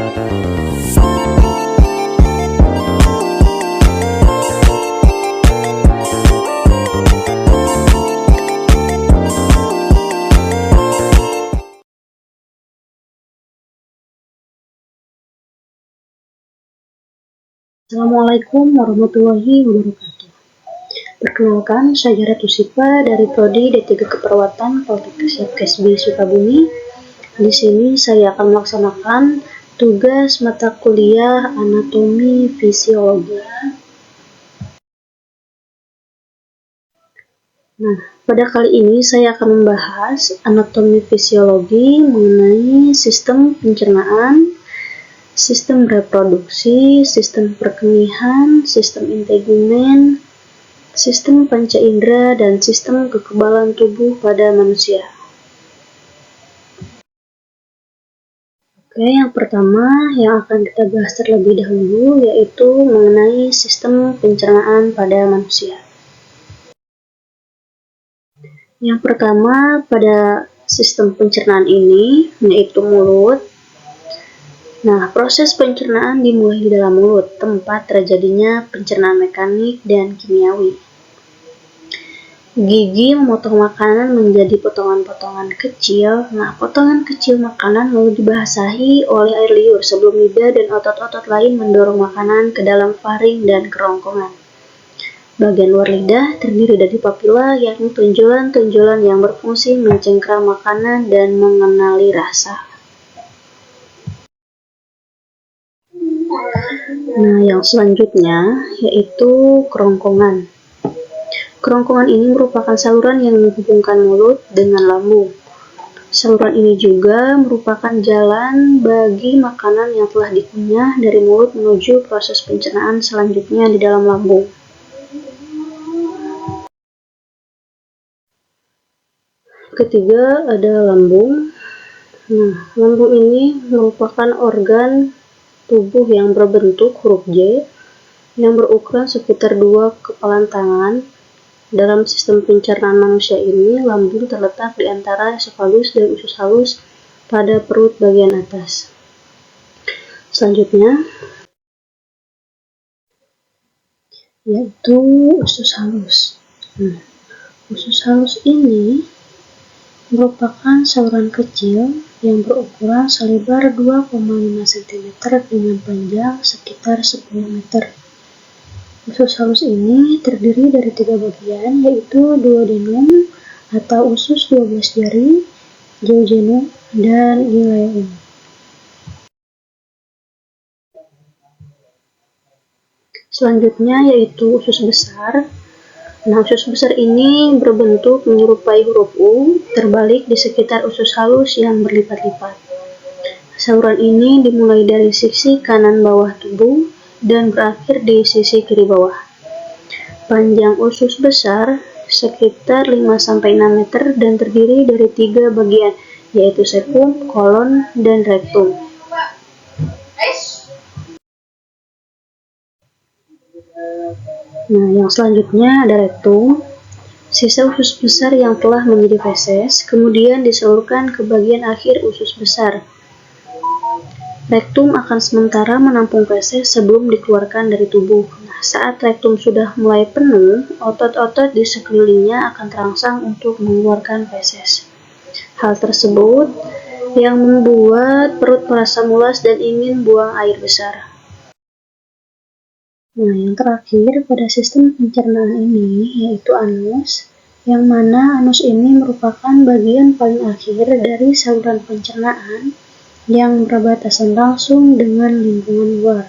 Assalamualaikum warahmatullahi wabarakatuh. Perkenalkan, saya Ratu Sipa dari Prodi D3 Keperawatan Politeknik Kesbi Sukabumi. Di sini saya akan melaksanakan tugas mata kuliah anatomi fisiologi. Nah, pada kali ini saya akan membahas anatomi fisiologi mengenai sistem pencernaan, sistem reproduksi, sistem perkemihan, sistem integumen, sistem panca indera, dan sistem kekebalan tubuh pada manusia. Oke, yang pertama yang akan kita bahas terlebih dahulu yaitu mengenai sistem pencernaan pada manusia. Yang pertama pada sistem pencernaan ini yaitu mulut. Nah, proses pencernaan dimulai di dalam mulut, tempat terjadinya pencernaan mekanik dan kimiawi. Gigi memotong makanan menjadi potongan-potongan kecil. Nah, potongan kecil makanan lalu dibasahi oleh air liur sebelum lidah dan otot-otot lain mendorong makanan ke dalam faring dan kerongkongan. Bagian luar lidah terdiri dari papila, yakni tonjolan-tonjolan yang berfungsi mencengkram makanan dan mengenali rasa. Nah, yang selanjutnya yaitu kerongkongan. Kerongkongan ini merupakan saluran yang menghubungkan mulut dengan lambung. Saluran ini juga merupakan jalan bagi makanan yang telah dikunyah dari mulut menuju proses pencernaan selanjutnya di dalam lambung. Ketiga ada lambung. Nah, lambung ini merupakan organ tubuh yang berbentuk huruf J yang berukuran sekitar 2 kepalan tangan. Dalam sistem pencernaan manusia ini, lambung terletak di antara esophagus dan usus halus pada perut bagian atas. Selanjutnya yaitu usus halus. Nah, usus halus ini merupakan saluran kecil yang berukuran selebar 2,5 cm dengan panjang sekitar 10 meter. Usus halus ini terdiri dari 3 bagian, yaitu duodenum atau usus 12 jari, jejunum, dan ileum. Selanjutnya yaitu usus besar. Nah, usus besar ini berbentuk menyerupai huruf U, terbalik di sekitar usus halus yang berlipat-lipat. Saluran ini dimulai dari sisi kanan bawah tubuh dan berakhir di sisi kiri bawah. Panjang usus besar sekitar 5-6 meter dan terdiri dari 3 bagian, yaitu septum, kolon, dan rektum. Nah, yang selanjutnya ada rektum. Sisa usus besar yang telah menjadi feses kemudian disalurkan ke bagian akhir usus besar. Rektum akan sementara menampung feses sebelum dikeluarkan dari tubuh. Nah, saat rektum sudah mulai penuh, otot-otot di sekelilingnya akan terangsang untuk mengeluarkan feses. Hal tersebut yang membuat perut merasa mulas dan ingin buang air besar. Nah, yang terakhir pada sistem pencernaan ini yaitu anus, yang mana anus ini merupakan bagian paling akhir dari saluran pencernaan yang berbatasan langsung dengan lingkungan luar.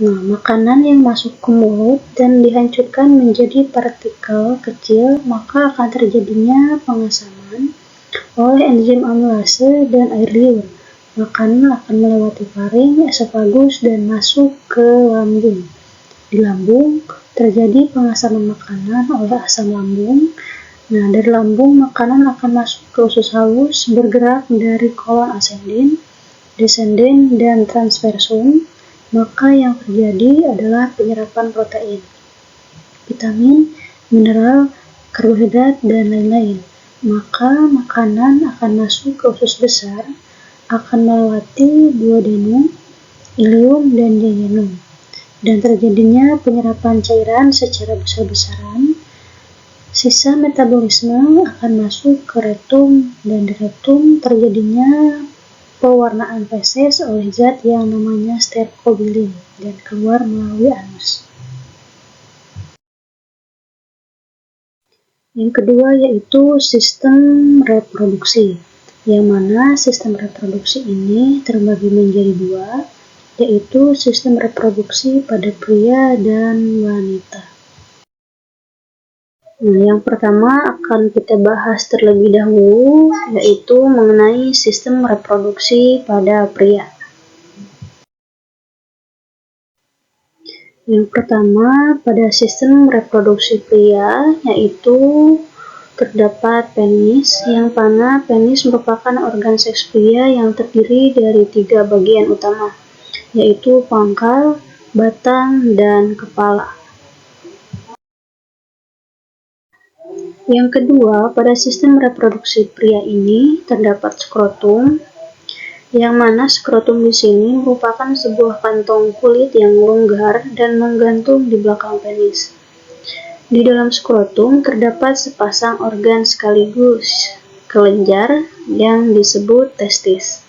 Nah, makanan yang masuk ke mulut dan dihancurkan menjadi partikel kecil, maka akan terjadinya pengasaman oleh enzim amilase dan air liur. Makanan akan melewati faring, esofagus, dan masuk ke lambung. Di lambung terjadi pengasaman makanan oleh asam lambung. Nah, dari lambung makanan akan masuk ke usus halus bergerak dari kolon ascending, descending, dan transversum. Maka yang terjadi adalah penyerapan protein, vitamin, mineral, karbohidrat, dan lain-lain. Maka makanan akan masuk ke usus besar akan melewati duodenum, ileum, dan jejunum, dan terjadinya penyerapan cairan secara besar-besaran. Sisa metabolisme akan masuk ke rektum, dan di rektum terjadinya pewarnaan feses oleh zat yang namanya stercobilin dan keluar melalui anus. Yang kedua yaitu sistem reproduksi, yang mana sistem reproduksi ini terbagi menjadi dua, yaitu sistem reproduksi pada pria dan wanita. Nah, yang pertama akan kita bahas terlebih dahulu, yaitu mengenai sistem reproduksi pada pria. Yang pertama, pada sistem reproduksi pria, yaitu terdapat penis, yang mana penis merupakan organ seks pria yang terdiri dari 3 bagian utama, yaitu pangkal, batang, dan kepala. Yang kedua, pada sistem reproduksi pria ini terdapat skrotum, yang mana skrotum di sini merupakan sebuah kantong kulit yang longgar dan menggantung di belakang penis. Di dalam skrotum terdapat sepasang organ sekaligus kelenjar yang disebut testis.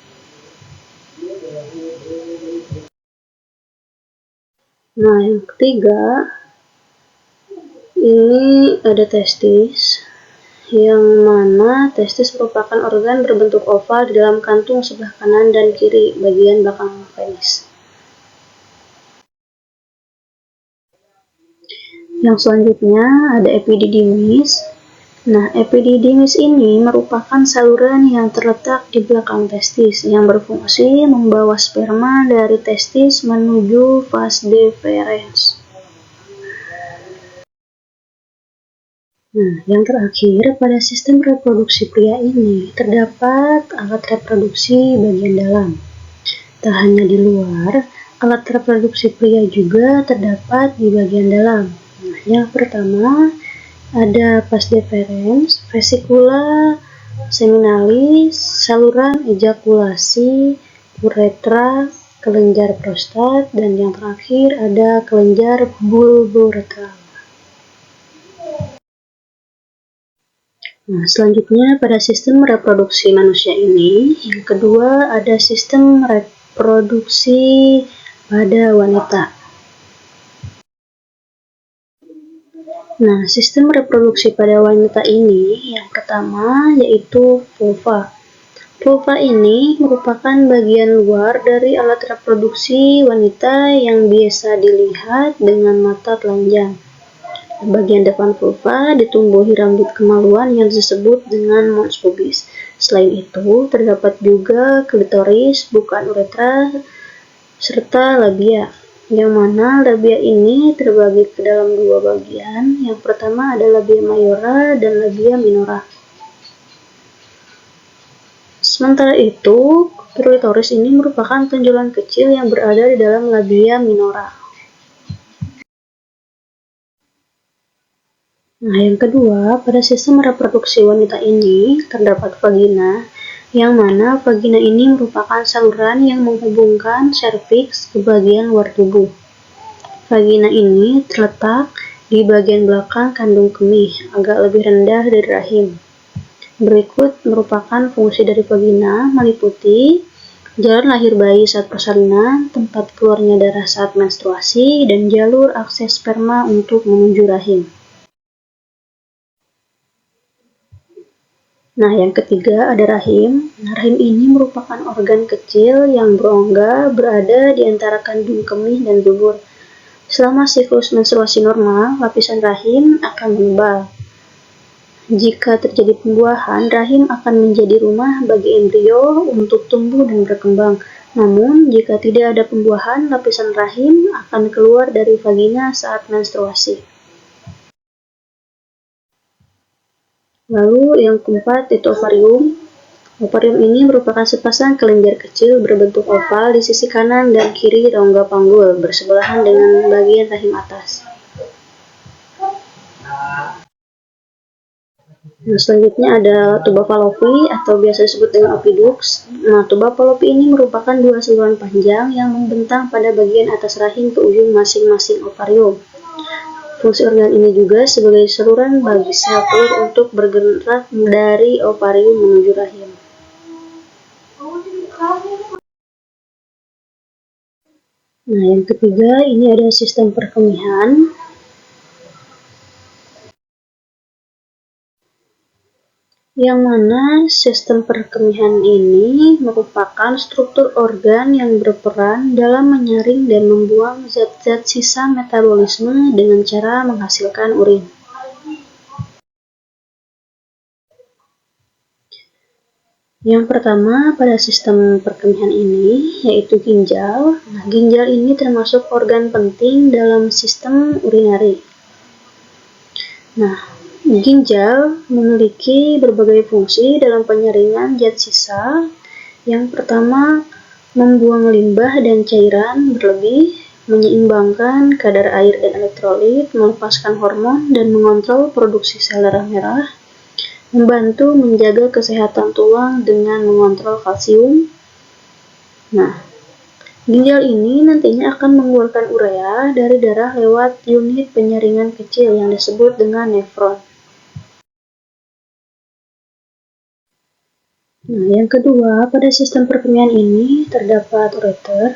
Nah, yang ketiga, ini ada testis, yang mana testis merupakan organ berbentuk oval di dalam kantung sebelah kanan dan kiri bagian belakang penis. Yang selanjutnya ada epididymis. Nah, epididymis ini merupakan saluran yang terletak di belakang testis yang berfungsi membawa sperma dari testis menuju vas deferens. Nah, yang terakhir, pada sistem reproduksi pria ini terdapat alat reproduksi bagian dalam. Tak hanya di luar, alat reproduksi pria juga terdapat di bagian dalam. Nah, yang pertama ada vas deferens, vesicula seminalis, saluran ejakulasi, uretra, kelenjar prostat, dan yang terakhir ada kelenjar bulboretral. Nah, selanjutnya pada sistem reproduksi manusia ini, yang kedua ada sistem reproduksi pada wanita. Nah, sistem reproduksi pada wanita ini yang pertama yaitu vulva. Vulva ini merupakan bagian luar dari alat reproduksi wanita yang biasa dilihat dengan mata telanjang. Bagian depan vulva ditumbuhi rambut kemaluan yang disebut dengan mons pubis. Selain itu, terdapat juga klitoris, bukan uretra, serta labia, yang mana labia ini terbagi ke dalam 2 bagian. Yang pertama ada labia mayora dan labia minora. Sementara itu, klitoris ini merupakan tonjolan kecil yang berada di dalam labia minora. Nah, yang kedua, pada sistem reproduksi wanita ini terdapat vagina, yang mana vagina ini merupakan saluran yang menghubungkan serviks ke bagian luar tubuh. Vagina ini terletak di bagian belakang kandung kemih, agak lebih rendah dari rahim. Berikut merupakan fungsi dari vagina, meliputi jalan lahir bayi saat persalinan, tempat keluarnya darah saat menstruasi, dan jalur akses sperma untuk menuju rahim. Nah, yang ketiga ada rahim. Nah, rahim ini merupakan organ kecil yang berongga berada di antara kandung kemih dan dubur. Selama siklus menstruasi normal, lapisan rahim akan menebal. Jika terjadi pembuahan, rahim akan menjadi rumah bagi embrio untuk tumbuh dan berkembang. Namun, jika tidak ada pembuahan, lapisan rahim akan keluar dari vagina saat menstruasi. Lalu yang keempat itu ovarium. Ovarium ini merupakan sepasang kelenjar kecil berbentuk oval di sisi kanan dan kiri rongga panggul bersebelahan dengan bagian rahim atas. Nah, selanjutnya ada tuba Fallopi atau biasa disebut dengan ovidux. Nah, tuba Fallopi ini merupakan dua saluran panjang yang membentang pada bagian atas rahim ke ujung masing-masing ovarium. Fungsi organ ini juga sebagai saluran bagi sel telur untuk bergerak dari ovarium menuju rahim. Nah, yang ketiga ini ada sistem perkemihan. Yang mana sistem perkemihan ini merupakan struktur organ yang berperan dalam menyaring dan membuang zat-zat sisa metabolisme dengan cara menghasilkan urin. Yang pertama pada sistem perkemihan ini yaitu ginjal. Nah, ginjal ini termasuk organ penting dalam sistem urinari. Nah, ginjal memiliki berbagai fungsi dalam penyaringan zat sisa. Yang pertama, membuang limbah dan cairan berlebih, menyeimbangkan kadar air dan elektrolit, melepaskan hormon dan mengontrol produksi sel darah merah, membantu menjaga kesehatan tulang dengan mengontrol kalsium. Nah, ginjal ini nantinya akan mengeluarkan urea dari darah lewat unit penyaringan kecil yang disebut dengan nefron. Nah, yang kedua, pada sistem perkemihan ini terdapat ureter.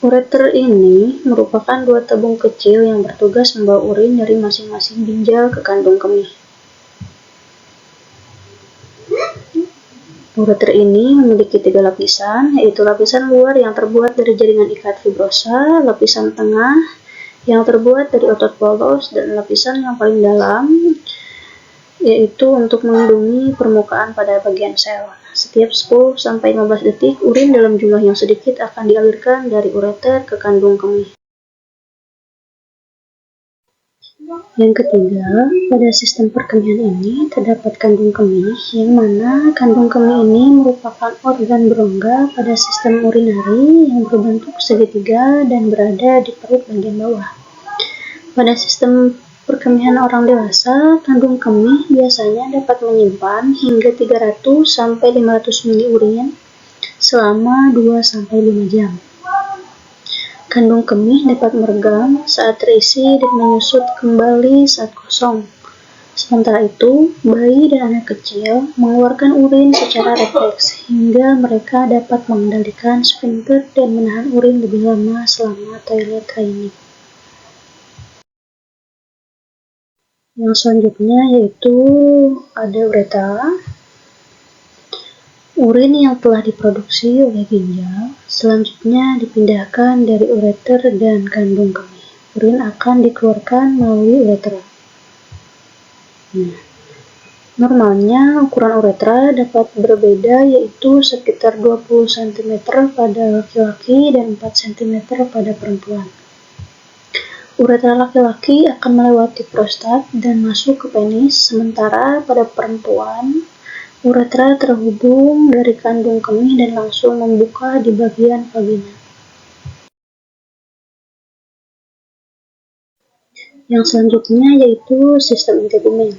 Ureter ini merupakan dua tabung kecil yang bertugas membawa urin dari masing-masing ginjal ke kandung kemih. Ureter ini memiliki tiga lapisan, yaitu lapisan luar yang terbuat dari jaringan ikat fibrosa, lapisan tengah yang terbuat dari otot polos, dan lapisan yang paling dalam yaitu untuk melindungi permukaan pada bagian sel. Setiap 10-15 detik, urin dalam jumlah yang sedikit akan dialirkan dari ureter ke kandung kemih. Yang ketiga, pada sistem perkemihan ini terdapat kandung kemih, yang mana kandung kemih ini merupakan organ berongga pada sistem urinari yang berbentuk segitiga dan berada di perut bagian bawah. Pada sistem perkemihan orang dewasa, kandung kemih biasanya dapat menyimpan hingga 300-500 mili urin selama 2-5 jam. Kandung kemih dapat meregang saat terisi dan menyusut kembali saat kosong. Sementara itu, bayi dan anak kecil mengeluarkan urin secara refleks hingga mereka dapat mengendalikan sphincter dan menahan urin lebih lama selama toilet training. Yang selanjutnya yaitu ada uretra. Urin yang telah diproduksi oleh ginjal selanjutnya dipindahkan dari ureter dan kandung kemih. Urin akan dikeluarkan melalui uretra. Nah, normalnya ukuran uretra dapat berbeda yaitu sekitar 20 cm pada laki-laki dan 4 cm pada perempuan. Uretra laki-laki akan melewati prostat dan masuk ke penis, sementara pada perempuan uretra terhubung dari kandung kemih dan langsung membuka di bagian vagina. Yang selanjutnya yaitu sistem integumen.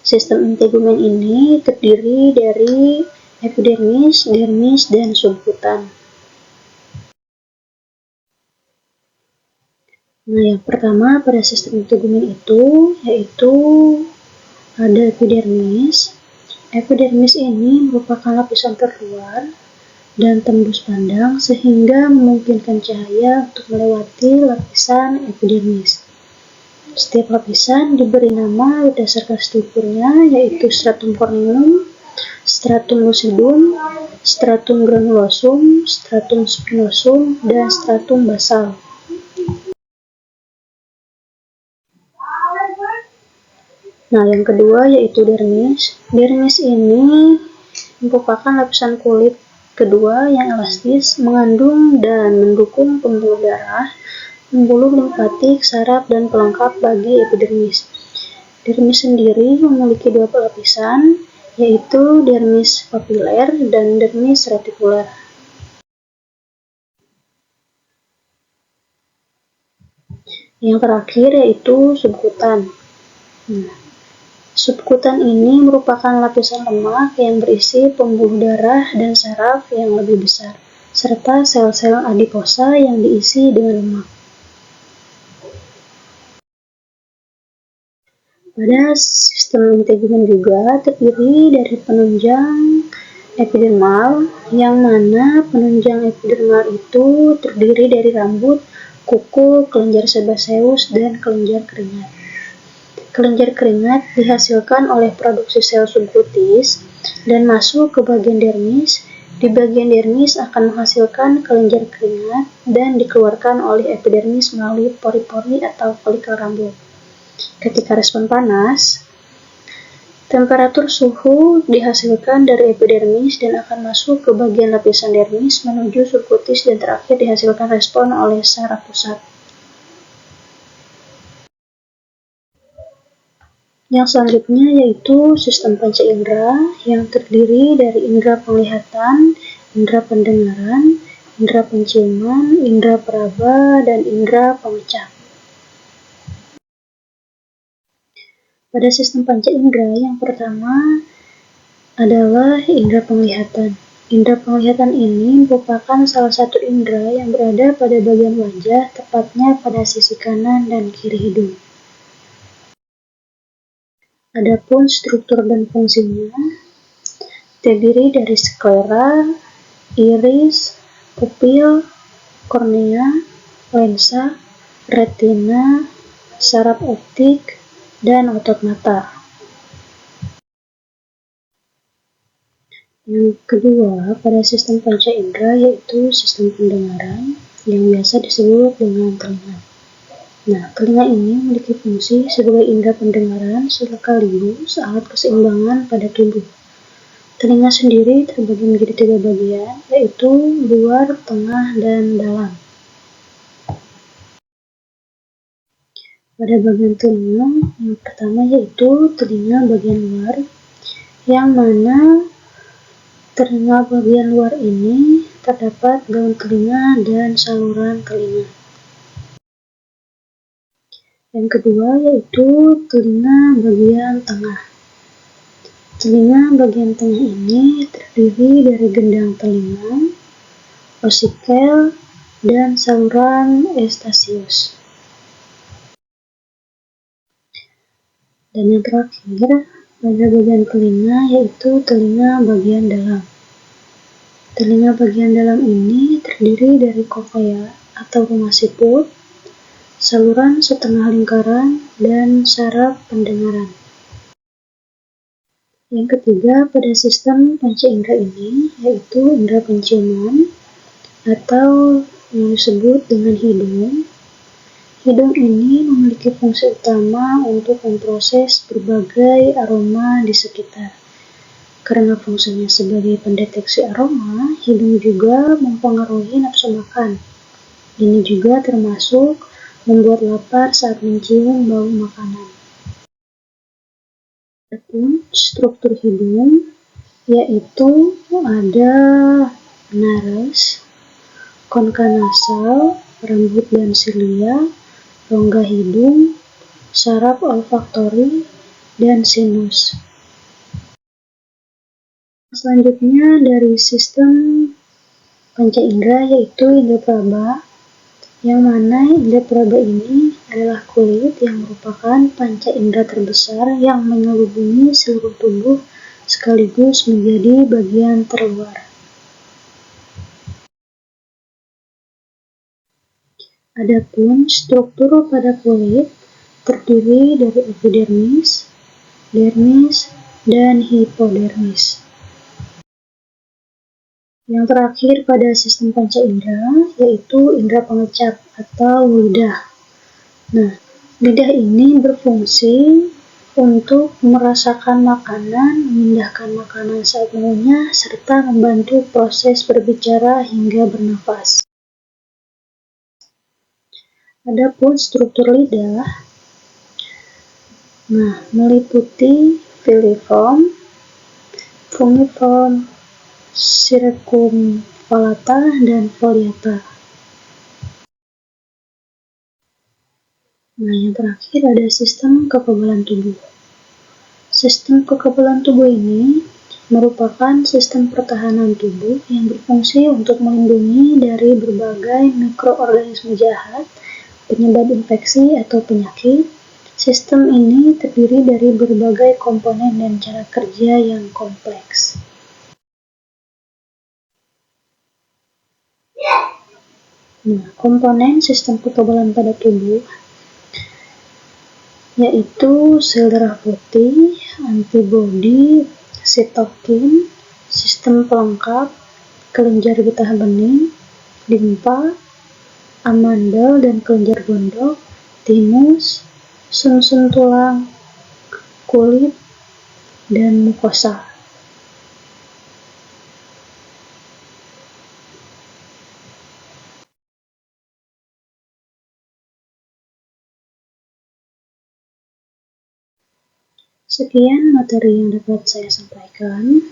Sistem integumen ini terdiri dari epidermis, dermis, dan subkutan. Nah, yang pertama pada sistem integumen itu yaitu ada epidermis. Epidermis ini merupakan lapisan terluar dan tembus pandang sehingga memungkinkan cahaya untuk melewati lapisan epidermis. Setiap lapisan diberi nama berdasarkan strukturnya yaitu stratum corneum, stratum lucidum, stratum granulosum, stratum spinosum, dan stratum basal. Nah, yang kedua yaitu dermis. Dermis ini merupakan lapisan kulit kedua yang elastis, mengandung dan mendukung pembuluh darah, pembuluh limfatik, saraf, dan pelengkap bagi epidermis. Dermis sendiri memiliki dua lapisan, yaitu dermis papiler dan dermis retikuler. Yang terakhir yaitu subkutan. Nah, Subkutan ini merupakan lapisan lemak yang berisi pembuluh darah dan saraf yang lebih besar, serta sel-sel adiposa yang diisi dengan lemak. Pada sistem integumen juga terdiri dari penunjang epidermal, yang mana penunjang epidermal itu terdiri dari rambut, kuku, kelenjar sebaceus, dan kelenjar keringat. Kelenjar keringat dihasilkan oleh produksi sel subkutis dan masuk ke bagian dermis. Di bagian dermis akan menghasilkan kelenjar keringat dan dikeluarkan oleh epidermis melalui pori-pori atau folikel rambut. Ketika respon panas, temperatur suhu dihasilkan dari epidermis dan akan masuk ke bagian lapisan dermis menuju subkutis dan terakhir dihasilkan respon oleh saraf pusat. Yang selanjutnya yaitu sistem panca indera yang terdiri dari indera penglihatan, indera pendengaran, indera penciuman, indera peraba, dan indera pengecap. Pada sistem panca indera yang pertama adalah indera penglihatan. Indera penglihatan ini merupakan salah satu indera yang berada pada bagian wajah, tepatnya pada sisi kanan dan kiri hidung. Adapun struktur dan fungsinya terdiri dari sklera, iris, pupil, kornea, lensa, retina, saraf optik, dan otot mata. Yang kedua pada sistem panca indera yaitu sistem pendengaran yang biasa disebut dengan telinga. Nah, telinga ini memiliki fungsi sebagai indera pendengaran sekaligus alat keseimbangan pada tubuh. Telinga sendiri terbagi menjadi 3 bagian, yaitu luar, tengah, dan dalam. Pada bagian telinga, yang pertama yaitu telinga bagian luar, yang mana telinga bagian luar ini terdapat daun telinga dan saluran telinga. Yang kedua yaitu telinga bagian tengah. Telinga bagian tengah ini terdiri dari gendang telinga, osikel, dan saluran Eustachius. Dan yang terakhir pada bagian telinga yaitu telinga bagian dalam. Telinga bagian dalam ini terdiri dari kokea atau rumah siput, saluran setengah lingkaran, dan saraf pendengaran. Yang ketiga pada sistem panca indera ini yaitu indera penciuman atau yang disebut dengan hidung. Hidung ini memiliki fungsi utama untuk memproses berbagai aroma di sekitar. Karena fungsinya sebagai pendeteksi aroma, hidung juga mempengaruhi nafsu makan. Ini juga termasuk membuat lapar saat mencium bau makanan. Adapun struktur hidung yaitu ada nares, konka nasal, rambut dan silia, rongga hidung, saraf olfaktori, dan sinus. Selanjutnya dari sistem panca indera yaitu indera peraba, yang mana indera peraba ini adalah kulit yang merupakan panca indera terbesar yang menyelubungi seluruh tubuh sekaligus menjadi bagian terluar. Adapun struktur pada kulit terdiri dari epidermis, dermis, dan hipodermis. Yang terakhir pada sistem panca indera yaitu indera pengecap atau lidah. Nah, lidah ini berfungsi untuk merasakan makanan, memindahkan makanan saat mengunyah, serta membantu proses berbicara hingga bernafas. Adapun struktur lidah, meliputi filiform, fungiform, circumvallata, dan foliata. Yang terakhir ada sistem kekebalan tubuh. Sistem kekebalan tubuh ini merupakan sistem pertahanan tubuh yang berfungsi untuk melindungi dari berbagai mikroorganisme jahat, penyebab infeksi atau penyakit. Sistem ini terdiri dari berbagai komponen dan cara kerja yang kompleks. Komponen sistem kekebalan pada tubuh yaitu sel darah putih, antibodi, sitokin, sistem pelengkap, kelenjar getah bening, limpa, amandel dan kelenjar gondok, timus, sumsum tulang, kulit, dan mukosa. Sekian materi yang dapat saya sampaikan.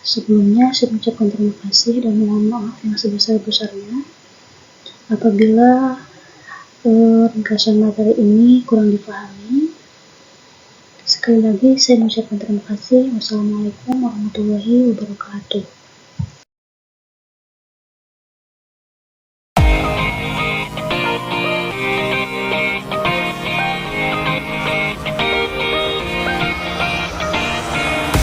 Sebelumnya saya mengucapkan terima kasih dan mohon maaf yang sebesar-besarnya apabila ringkasan materi ini kurang dipahami. Sekali lagi saya mengucapkan terima kasih. Wassalamualaikum warahmatullahi wabarakatuh.